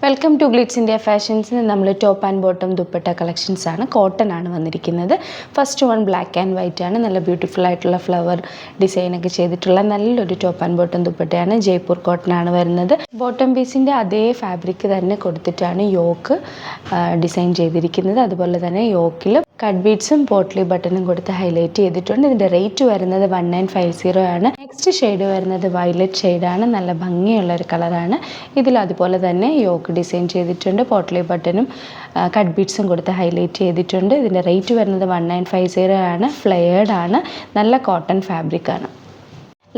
Welcome to glitz India ഫാഷൻസിന് നമ്മൾ top and bottom dupatta collections ആണ്. Cotton ആണ് വന്നിരിക്കുന്നത്. First one black and white ആണ്. നല്ല ബ്യൂട്ടിഫുൾ ആയിട്ടുള്ള ഫ്ലവർ ഡിസൈനൊക്കെ ചെയ്തിട്ടുള്ള നല്ലൊരു ടോപ്പ് ആൻഡ് ബോട്ടം ദുപ്പട്ടയാണ്. ജയ്പൂർ കോട്ടൺ ആണ് വരുന്നത്. ബോട്ടം പീസിൻ്റെ അതേ ഫാബ്രിക് തന്നെ കൊടുത്തിട്ടാണ് യോക്ക് ഡിസൈൻ ചെയ്തിരിക്കുന്നത്. അതുപോലെ തന്നെ യോക്കിൽ കട്ട് ബീഡ്സും പോട്ട്ലി ബട്ടണും കൊടുത്ത് ഹൈലൈറ്റ് ചെയ്തിട്ടുണ്ട്. ഇതിൻ്റെ റേറ്റ് വരുന്നത് 1950 ആണ്. നെക്സ്റ്റ് ഷെയ്ഡ് വരുന്നത് വയലറ്റ് ഷെയ്ഡാണ്. നല്ല ഭംഗിയുള്ളൊരു കളറാണ്. ഇതിൽ അതുപോലെ തന്നെ യോക്ക് ഡിസൈൻ ചെയ്തിട്ടുണ്ട്. പോട്ട്ലി ബട്ടണും കട്ട് ബീഡ്സും കൊടുത്ത് ഹൈലൈറ്റ് ചെയ്തിട്ടുണ്ട്. ഇതിൻ്റെ റേറ്റ് വരുന്നത് 1950 ആണ്. ഫ്ലെയേർഡ് ആണ്. നല്ല കോട്ടൺ ഫാബ്രിക് ആണ്.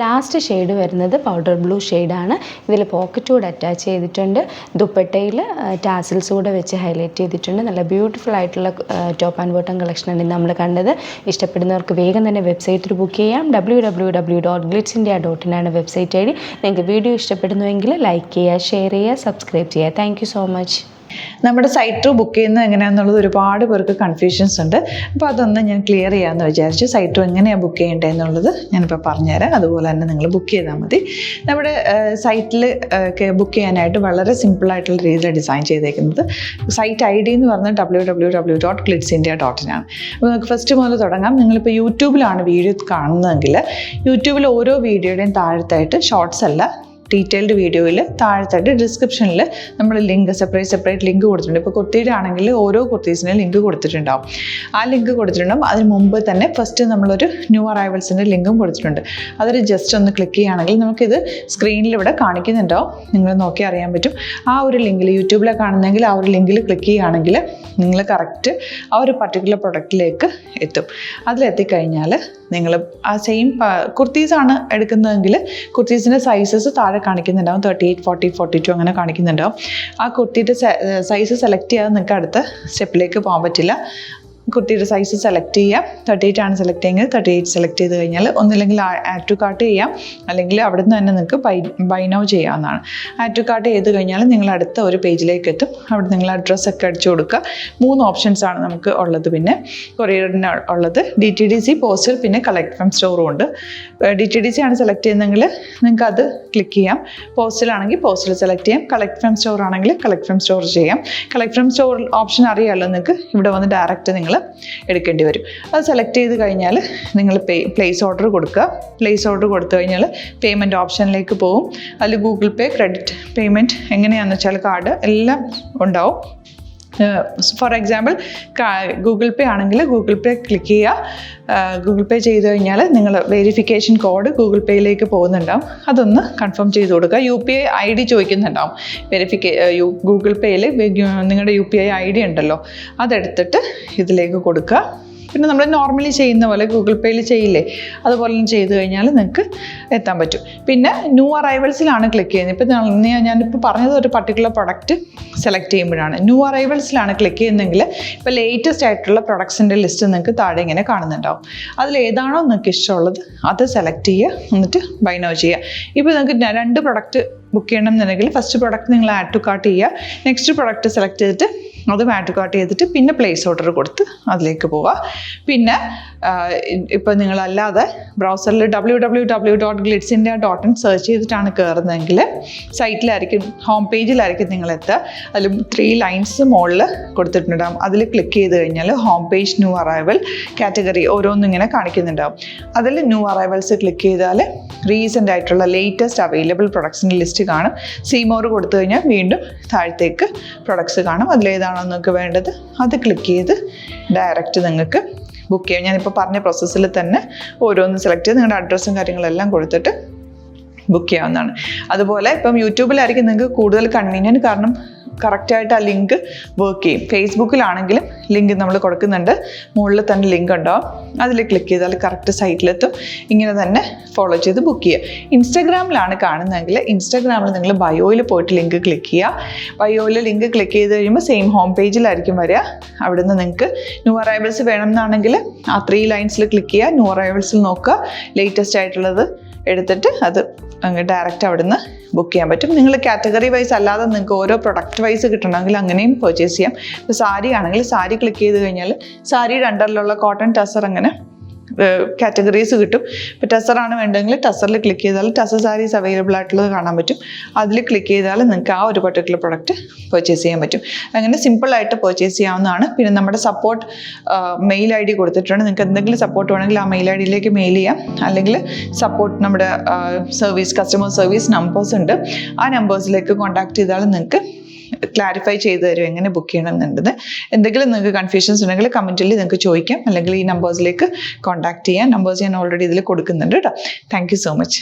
ലാസ്റ്റ് ഷെയ്ഡ് വരുന്നത് പൗഡർ ബ്ലൂ ഷെയ്ഡാണ്. ഇതിൽ പോക്കറ്റ് കൂടെ അറ്റാച്ച് ചെയ്തിട്ടുണ്ട്. ദുപ്പട്ടയിൽ ടാസിൽസ് കൂടെ വെച്ച് ഹൈലൈറ്റ് ചെയ്തിട്ടുണ്ട്. നല്ല ബ്യൂട്ടിഫുൾ ആയിട്ടുള്ള ടോപ്പ് ആൻഡ് ബോട്ടം കളക്ഷനാണ് നമ്മൾ കണ്ടത്. ഇഷ്ടപ്പെടുന്നവർക്ക് വേഗം തന്നെ വെബ്സൈറ്റിൽ ബുക്ക് ചെയ്യാം. www.glitzindia.in ആണ് വെബ്സൈറ്റ് ഐ ഡി. നിങ്ങൾക്ക് വീഡിയോ ഇഷ്ടപ്പെടുന്നുവെങ്കിൽ ലൈക്ക് ചെയ്യുക, ഷെയർ ചെയ്യുക, സബ്സ്ക്രൈബ് ചെയ്യുക. Thank you so much. നമ്മുടെ സൈറ്റ് ത്രൂ ബുക്ക് ചെയ്യുന്നത് എങ്ങനെയാണെന്നുള്ളത് ഒരുപാട് പേർക്ക് കൺഫ്യൂഷൻസ് ഉണ്ട്. അപ്പോൾ അതൊന്ന് ഞാൻ ക്ലിയർ ചെയ്യാമെന്ന് വിചാരിച്ചു. സൈറ്റ് ത്രൂ എങ്ങനെയാണ് ബുക്ക് ചെയ്യേണ്ടതെന്നുള്ളത് ഞാനിപ്പോൾ പറഞ്ഞുതരാം. അതുപോലെ തന്നെ നിങ്ങൾ ബുക്ക് ചെയ്താൽ മതി. നമ്മുടെ സൈറ്റിൽ ബുക്ക് ചെയ്യാനായിട്ട് വളരെ സിമ്പിളായിട്ടുള്ള രീതിയിൽ ഡിസൈൻ ചെയ്തേക്കുന്നത്. സൈറ്റ് ഐ ഡി എന്ന് പറഞ്ഞാൽ www.glitzindia.in ആണ്. അപ്പോൾ നമുക്ക് ഫസ്റ്റ് മുതൽ തുടങ്ങാം. നിങ്ങളിപ്പോൾ യൂട്യൂബിലാണ് വീഡിയോ കാണുന്നതെങ്കിൽ യൂട്യൂബിൽ ഓരോ വീഡിയോയുടെയും താഴത്തായിട്ട് ഷോർട്സ് അല്ല, ഡീറ്റെയിൽഡ് വീഡിയോയിൽ താഴത്തായിട്ട് ഡിസ്ക്രിപ്ഷനിൽ നമ്മൾ ലിങ്ക് സെപ്പറേറ്റ് ലിങ്ക് കൊടുത്തിട്ടുണ്ട്. ഇപ്പോൾ കുർത്തിയുടെ ആണെങ്കിൽ ഓരോ കുർത്തീസിനും ലിങ്ക് കൊടുത്തിട്ടുണ്ടാവും. ആ ലിങ്ക് കൊടുത്തിട്ടുണ്ടാവും. അതിന് മുമ്പ് തന്നെ ഫസ്റ്റ് നമ്മളൊരു ന്യൂ അറൈവൽസിൻ്റെ ലിങ്കും കൊടുത്തിട്ടുണ്ട്. അതിൽ ജസ്റ്റ് ഒന്ന് ക്ലിക്ക് ചെയ്യുകയാണെങ്കിൽ നമുക്കിത് സ്ക്രീനിൽ ഇവിടെ കാണിക്കുന്നുണ്ടാവും. നിങ്ങൾ നോക്കി അറിയാൻ പറ്റും. ആ ഒരു ലിങ്കിൽ യൂട്യൂബിലെ കാണുന്നെങ്കിൽ ആ ഒരു ലിങ്കിൽ ക്ലിക്ക് ചെയ്യുകയാണെങ്കിൽ നിങ്ങൾ കറക്റ്റ് ആ ഒരു പർട്ടിക്കുലർ പ്രൊഡക്റ്റിലേക്ക് എത്തും. അതിലെത്തിക്കഴിഞ്ഞാൽ നിങ്ങൾ ആ സെയിം കുർത്തീസാണ് എടുക്കുന്നതെങ്കിൽ കുർത്തീസിൻ്റെ സൈസസ് താഴെ കാണിക്കുന്നുണ്ടാവും. 38, 40, 42 അങ്ങനെ കാണിക്കുന്നുണ്ടാവും. ആ കുർത്തിയുടെ സൈസ് സെലക്ട് ചെയ്യാതെ നിങ്ങൾക്ക് അടുത്ത സ്റ്റെപ്പിലേക്ക് പോകാൻ പറ്റില്ല. കുർത്തിയുടെ സൈസ് സെലക്ട് ചെയ്യാം. 38 ആണ് സെലക്ട് ചെയ്യുന്നത്. 38 സെലക്ട് ചെയ്ത് കഴിഞ്ഞാൽ ഒന്നില്ലെങ്കിൽ ആഡ് ടു കാർട്ട് ചെയ്യാം, അല്ലെങ്കിൽ അവിടെ നിന്ന് തന്നെ നിങ്ങൾക്ക് ബൈ നൗ ചെയ്യാവുന്നതാണ്. ആഡ് ടു കാർട്ട് ചെയ്ത് കഴിഞ്ഞാൽ നിങ്ങൾ അടുത്ത ഒരു പേജിലേക്ക് എത്തും. അവിടെ നിങ്ങൾ അഡ്രസ്സൊക്കെ അടിച്ചു കൊടുക്കുക. 3 ഓപ്ഷൻസ് ആണ് നമുക്ക് ഉള്ളത്. പിന്നെ കൊറിയറിന് ഉള്ളത് DTDC, പോസ്റ്റൽ, പിന്നെ കളക്ട് ഫ്രം സ്റ്റോറും ഉണ്ട്. DTDC ആണ് സെലക്ട് ചെയ്യുന്നതെങ്കിൽ നിങ്ങൾക്ക് അത് ക്ലിക്ക് ചെയ്യാം. പോസ്റ്റലാണെങ്കിൽ പോസ്റ്റൽ സെലക്ട് ചെയ്യാം. കളക്ട് ഫ്രം സ്റ്റോർ ആണെങ്കിൽ കളക്ട് ഫ്രം സ്റ്റോർ ചെയ്യാം. കളക്ട് ഫ്രം സ്റ്റോർ ഓപ്ഷൻ അറിയാമല്ലോ നിങ്ങൾക്ക്. ഇവിടെ വന്ന് ഡയറക്റ്റ് നിങ്ങൾ എടുക്കേണ്ടി വരും. അത് സെലക്ട് ചെയ്ത് കഴിഞ്ഞാൽ നിങ്ങൾ പ്ലേസ് ഓർഡർ കൊടുക്കുക. പ്ലേസ് ഓർഡർ കൊടുത്തു കഴിഞ്ഞാൽ പേയ്മെൻറ്റ് ഓപ്ഷനിലേക്ക് പോകും. അതിൽ ഗൂഗിൾ പേ, ക്രെഡിറ്റ് പേയ്മെൻറ്റ് എങ്ങനെയാണെന്ന് വെച്ചാൽ കാർഡ് എല്ലാം ഉണ്ടാവും. ഫോർ എക്സാമ്പിൾ ഗൂഗിൾ പേ ആണെങ്കിൽ ഗൂഗിൾ പേ ക്ലിക്ക് ചെയ്യുക. ഗൂഗിൾ പേ ചെയ്ത് കഴിഞ്ഞാൽ നിങ്ങൾ വെരിഫിക്കേഷൻ കോഡ് ഗൂഗിൾ പേയിലേക്ക് പോകുന്നുണ്ടാവും. അതൊന്ന് കൺഫേം ചെയ്ത് കൊടുക്കുക. UPI ID ചോദിക്കുന്നുണ്ടാവും. ഗൂഗിൾ പേയിൽ നിങ്ങളുടെ UPI ID ഉണ്ടല്ലോ, അതെടുത്തിട്ട് ഇതിലേക്ക് കൊടുക്കുക. പിന്നെ നമ്മൾ നോർമലി ചെയ്യുന്ന പോലെ ഗൂഗിൾ പേയിൽ ചെയ്യില്ലേ, അതുപോലെ ചെയ്ത് കഴിഞ്ഞാൽ നിങ്ങൾക്ക് എത്താൻ പറ്റും. പിന്നെ ന്യൂ അറൈവൽസിലാണ് ക്ലിക്ക് ചെയ്യുന്നത്. ഇപ്പോൾ ഞാനിപ്പോൾ പറഞ്ഞത് ഒരു പർട്ടിക്കുലർ പ്രൊഡക്റ്റ് സെലക്ട് ചെയ്യുമ്പോഴാണ്. ന്യൂ അറൈവൽസിലാണ് ക്ലിക്ക് ചെയ്യുന്നതെങ്കിൽ ഇപ്പോൾ ലേറ്റസ്റ്റ് ആയിട്ടുള്ള പ്രൊഡക്ട്സിൻ്റെ ലിസ്റ്റ് നിങ്ങൾക്ക് താഴെ ഇങ്ങനെ കാണുന്നുണ്ടാവും. അതിൽ ഏതാണോ നിങ്ങൾക്ക് ഇഷ്ടമുള്ളത് അത് സെലക്ട് ചെയ്യുക, എന്നിട്ട് ബൈ നൗ ചെയ്യുക. ഇപ്പോൾ നിങ്ങൾക്ക് 2 പ്രൊഡക്റ്റ് ബുക്ക് ചെയ്യണം എന്നുണ്ടെങ്കിൽ ഫസ്റ്റ് പ്രൊഡക്റ്റ് നിങ്ങൾ ആഡ് ടു കാർട്ട് ചെയ്യുക. നെക്സ്റ്റ് പ്രൊഡക്റ്റ് സെലക്ട് ചെയ്തിട്ട് അത് ആഡ് ടു കാർട്ട് ചെയ്തിട്ട് പിന്നെ പ്ലേസ് ഓർഡർ കൊടുത്ത് അതിലേക്ക് പോവുക. പിന്നെ ഇപ്പോൾ നിങ്ങളല്ലാതെ ബ്രൗസറിൽ www.glitzindia.in സെർച്ച് ചെയ്തിട്ടാണ് കയറുന്നതെങ്കിൽ സൈറ്റിലായിരിക്കും, ഹോം പേജിലായിരിക്കും നിങ്ങളെത്തുക. അതിൽ 3 ലൈൻസ് മുകളിൽ കൊടുത്തിട്ടുണ്ടാകും. അതിൽ ക്ലിക്ക് ചെയ്ത് കഴിഞ്ഞാൽ home page, new arrival, category ഓരോന്നും ഇങ്ങനെ കാണിക്കുന്നുണ്ടാവും. അതിൽ ന്യൂ അറൈവൽസ് ക്ലിക്ക് ചെയ്താൽ റീസെൻ്റ് ആയിട്ടുള്ള ലേറ്റസ്റ്റ് അവൈലബിൾ പ്രൊഡക്ട്സിൻ്റെ ലിസ്റ്റ് കാണും. സീമോർ കൊടുത്തു കഴിഞ്ഞാൽ വീണ്ടും താഴത്തേക്ക് പ്രൊഡക്ട്സ് കാണും. അതിലേതാണോ നിങ്ങൾക്ക് വേണ്ടത് അത് ക്ലിക്ക് ചെയ്ത് ഡയറക്റ്റ് നിങ്ങൾക്ക് ബുക്ക് ചെയ്യാം. ഞാനിപ്പോൾ പറഞ്ഞ പ്രോസസ്സിൽ തന്നെ ഓരോന്ന് സെലക്ട് ചെയ്ത് നിങ്ങളുടെ അഡ്രസ്സും കാര്യങ്ങളെല്ലാം കൊടുത്തിട്ട് ബുക്ക് ചെയ്യാവുന്നതാണ്. അതുപോലെ ഇപ്പം യൂട്യൂബിലായിരിക്കും നിങ്ങൾക്ക് കൂടുതൽ കൺവീനിയൻറ്റ്, കാരണം കറക്റ്റായിട്ട് ആ ലിങ്ക് വർക്ക് ചെയ്യും. ഫേസ്ബുക്കിലാണെങ്കിലും ലിങ്ക് നമ്മൾ കൊടുക്കുന്നുണ്ട്. മുകളിൽ തന്നെ ലിങ്ക് ഉണ്ടാവും. അതിൽ ക്ലിക്ക് ചെയ്താൽ കറക്റ്റ് സൈറ്റിലെത്തും. ഇങ്ങനെ തന്നെ ഫോളോ ചെയ്ത് ബുക്ക് ചെയ്യുക. ഇൻസ്റ്റാഗ്രാമിലാണ് കാണുന്നതെങ്കിൽ ഇൻസ്റ്റാഗ്രാമിൽ നിങ്ങൾ ബയോയിൽ പോയിട്ട് ലിങ്ക് ക്ലിക്ക് ചെയ്യുക. ബയോയിൽ ലിങ്ക് ക്ലിക്ക് ചെയ്ത് കഴിയുമ്പോൾ സെയിം ഹോം പേജിലായിരിക്കും വരിക. അവിടുന്ന് നിങ്ങൾക്ക് ന്യൂ അറൈവൽസ് വേണമെന്നാണെങ്കിൽ ആ 3 ലൈൻസിൽ ക്ലിക്ക് ചെയ്യുക. ന്യൂ അറൈവൽസിൽ നോക്കുക, ലേറ്റസ്റ്റ് ആയിട്ടുള്ളത് എടുത്തിട്ട് അത് അങ്ങ് ഡയറക്റ്റ് അവിടുന്ന് ബുക്ക് ചെയ്യാൻ പറ്റും. നിങ്ങൾ കാറ്റഗറി വൈസ് അല്ലാതെ നിങ്ങൾക്ക് ഓരോ പ്രൊഡക്റ്റ് വൈസ് കിട്ടണമെങ്കിൽ അങ്ങനെയും പർച്ചേസ് ചെയ്യാം. ഇപ്പോൾ സാരി ആണെങ്കിൽ സാരി ക്ലിക്ക് ചെയ്ത് കഴിഞ്ഞാൽ സാരിയുടെ അണ്ടറിലുള്ള കോട്ടൺ ടസർ അങ്ങനെ കാറ്റഗറീസ് കിട്ടും. ഇപ്പോൾ ടസറാണ് വേണ്ടതെങ്കിൽ ടസറിൽ ക്ലിക്ക് ചെയ്താൽ ടസർ സാരീസ് അവൈലബിൾ ആയിട്ടുള്ളത് കാണാൻ പറ്റും. അതിൽ ക്ലിക്ക് ചെയ്താൽ നിങ്ങൾക്ക് ആ ഒരു പർട്ടിക്കുലർ പ്രൊഡക്റ്റ് പർച്ചേസ് ചെയ്യാൻ പറ്റും. അങ്ങനെ സിമ്പിളായിട്ട് പർച്ചേസ് ചെയ്യാവുന്നതാണ്. പിന്നെ നമ്മുടെ സപ്പോർട്ട് മെയിൽ ID കൊടുത്തിട്ടുണ്ട്. നിങ്ങൾക്ക് എന്തെങ്കിലും സപ്പോർട്ട് വേണമെങ്കിൽ ആ മെയിൽ IDയിലേക്ക് മെയിൽ ചെയ്യാം. അല്ലെങ്കിൽ സപ്പോർട്ട് നമ്മുടെ കസ്റ്റമർ സർവീസ് നമ്പേഴ്സ് ഉണ്ട്. ആ നമ്പേഴ്സിലേക്ക് കോൺടാക്ട് ചെയ്താൽ നിങ്ങൾക്ക് ക്ലാരിഫൈ ചെയ്ത് തരും എങ്ങനെ ബുക്ക് ചെയ്യണം എന്നുള്ളത്. എന്തെങ്കിലും നിങ്ങൾക്ക് കൺഫ്യൂഷൻസ് ഉണ്ടെങ്കിൽ കമൻറ്റിൽ നിങ്ങൾക്ക് ചോദിക്കാം, അല്ലെങ്കിൽ ഈ നമ്പേഴ്സിലേക്ക് കോൺടാക്ട് ചെയ്യാം. നമ്പേഴ്സ് ഞാൻ ഓൾറെഡി ഇതിൽ കൊടുക്കുന്നുണ്ട് കേട്ടോ. Thank you so much.